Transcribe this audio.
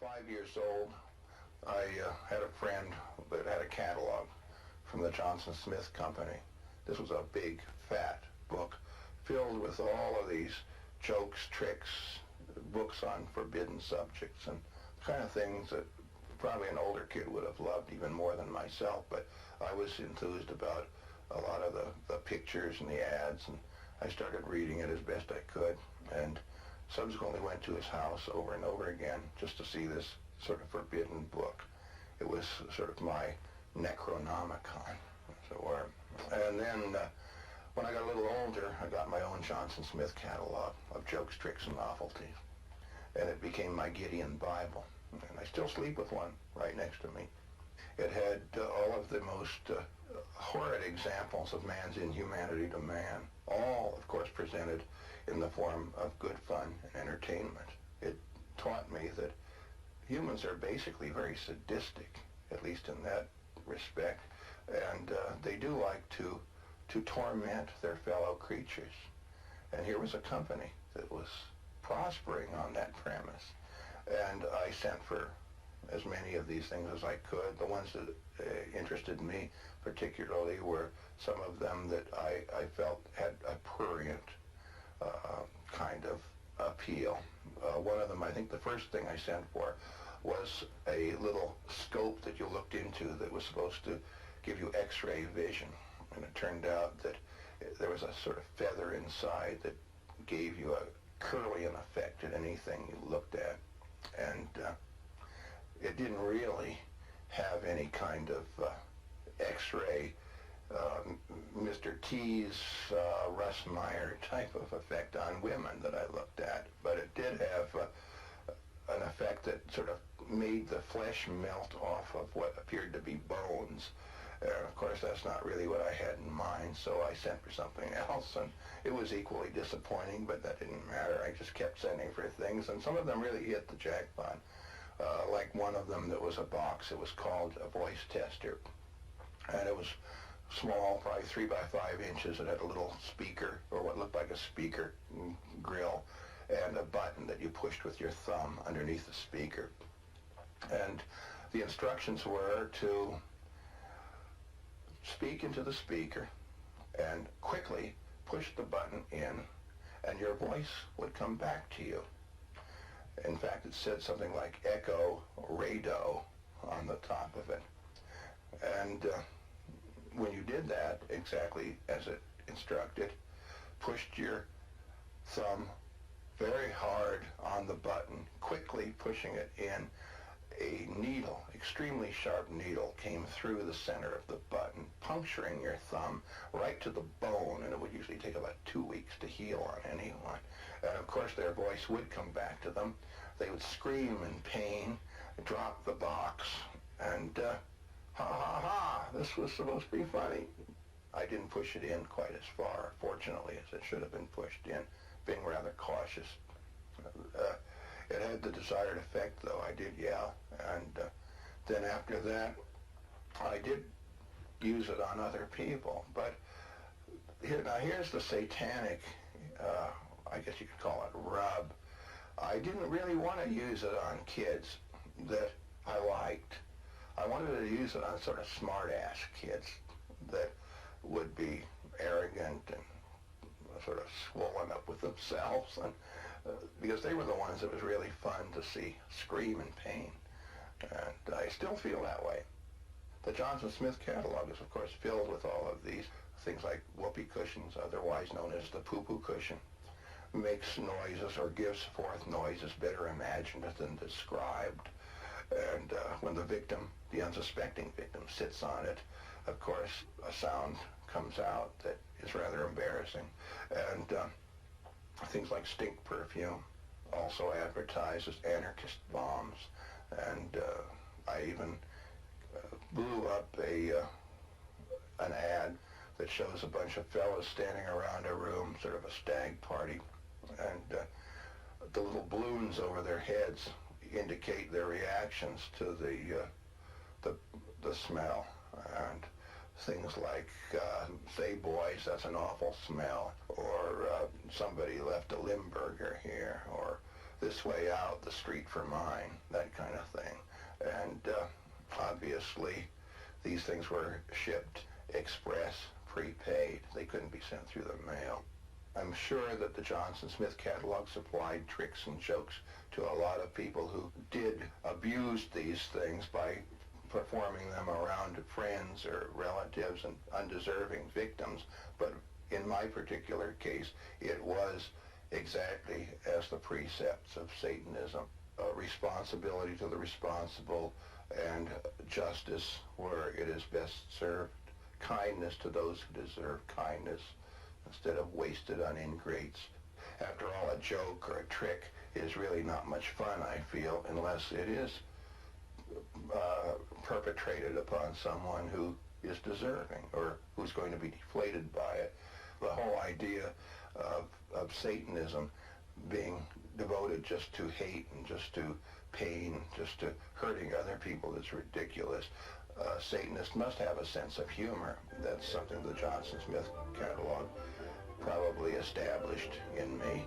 5 years old, I had a friend that had a catalog from the Johnson Smith Company. This was a big, fat book filled with all of these jokes, tricks, books on forbidden subjects, and the kind of things that probably an older kid would have loved even more than myself, but I was enthused about a lot of the pictures and the ads, and I started reading it as best I could, and subsequently went to his house over and over again just to see this sort of forbidden book. It was sort of my Necronomicon, as it were. And then when I got a little older, I got my own Johnson Smith catalog of jokes, tricks, and novelties. And it became my Gideon Bible. And I still sleep with one right next to me. It had all of the most horrid examples of man's inhumanity to man, all, of course, presented in the form of good fun and entertainment. It taught me that humans are basically very sadistic, at least in that respect, and they do like to torment their fellow creatures. And here was a company that was prospering on that premise, and I sent for as many of these things as I could. The ones that interested me particularly were some of them that I felt had a prurient kind of appeal. One of them, I think the first thing I sent for was a little scope that you looked into that was supposed to give you X-ray vision. And it turned out that there was a sort of feather inside that gave you a Curlian effect at anything you looked at. And it didn't really have any kind of X-ray, Mr. T's, Russ Meyer type of effect on women that I looked at, but it did have an effect that sort of made the flesh melt off of what appeared to be bones. And of course, that's not really what I had in mind, so I sent for something else, and it was equally disappointing, but that didn't matter. I just kept sending for things, and some of them really hit the jackpot. Like one of them that was a box. It was called a voice tester, and it was small, probably 3 by 5 inches. It had a little speaker, or what looked like a speaker grill, and a button that you pushed with your thumb underneath the speaker. And the instructions were to speak into the speaker and quickly push the button in, and your voice would come back to you. In fact, it said something like Echo Rado on the top of it. And when you did that, exactly as it instructed, pushed your thumb very hard on the button, quickly pushing it in, a needle, extremely sharp needle, came through the center of the button, puncturing your thumb right to the bone, and it would usually take about 2 weeks to heal on anyone. And of course their voice would come back to them. They would scream in pain, drop the box, and ha ha ha, this was supposed to be funny. I didn't push it in quite as far, fortunately, as it should have been pushed in, being rather cautious. It had the desired effect, though. I did yell. And then after that, I did use it on other people. But here's the satanic, I guess you could call it, rub. I didn't really want to use it on kids that I liked. I wanted to use it on sort of smart-ass kids that would be arrogant and sort of swollen up with themselves, and because they were the ones that was really fun to see scream in pain. And I still feel that way. The Johnson Smith catalog is, of course, filled with all of these things like whoopee cushions, otherwise known as the poo-poo cushion. Makes noises or gives forth noises better imagined than described. And when the victim, the unsuspecting victim, sits on it, of course, a sound comes out that is rather embarrassing. And things like stink perfume also advertises anarchist bombs. And I even blew up an ad that shows a bunch of fellas standing around a room, sort of a stag party, and the little balloons over their heads indicate their reactions to the smell. And things like, say boys, that's an awful smell, or somebody left a Limburger here, or this way out, the street for mine, that kind of thing. And obviously, these things were shipped express, prepaid. They couldn't be sent through the mail. I'm sure that the Johnson Smith catalog supplied tricks and jokes to a lot of people who did abuse these things by performing them around friends or relatives and undeserving victims. But in my particular case, it was exactly as the precepts of Satanism. Responsibility to the responsible and justice where it is best served. Kindness to those who deserve kindness instead of wasted on ingrates. After all, a joke or a trick is really not much fun, I feel, unless it is perpetrated upon someone who is deserving or who's going to be deflated by it. The whole idea of Satanism being devoted just to hate and just to pain, just to hurting other people is ridiculous. Satanists must have a sense of humor. That's something the Johnson Smith catalog probably established in me.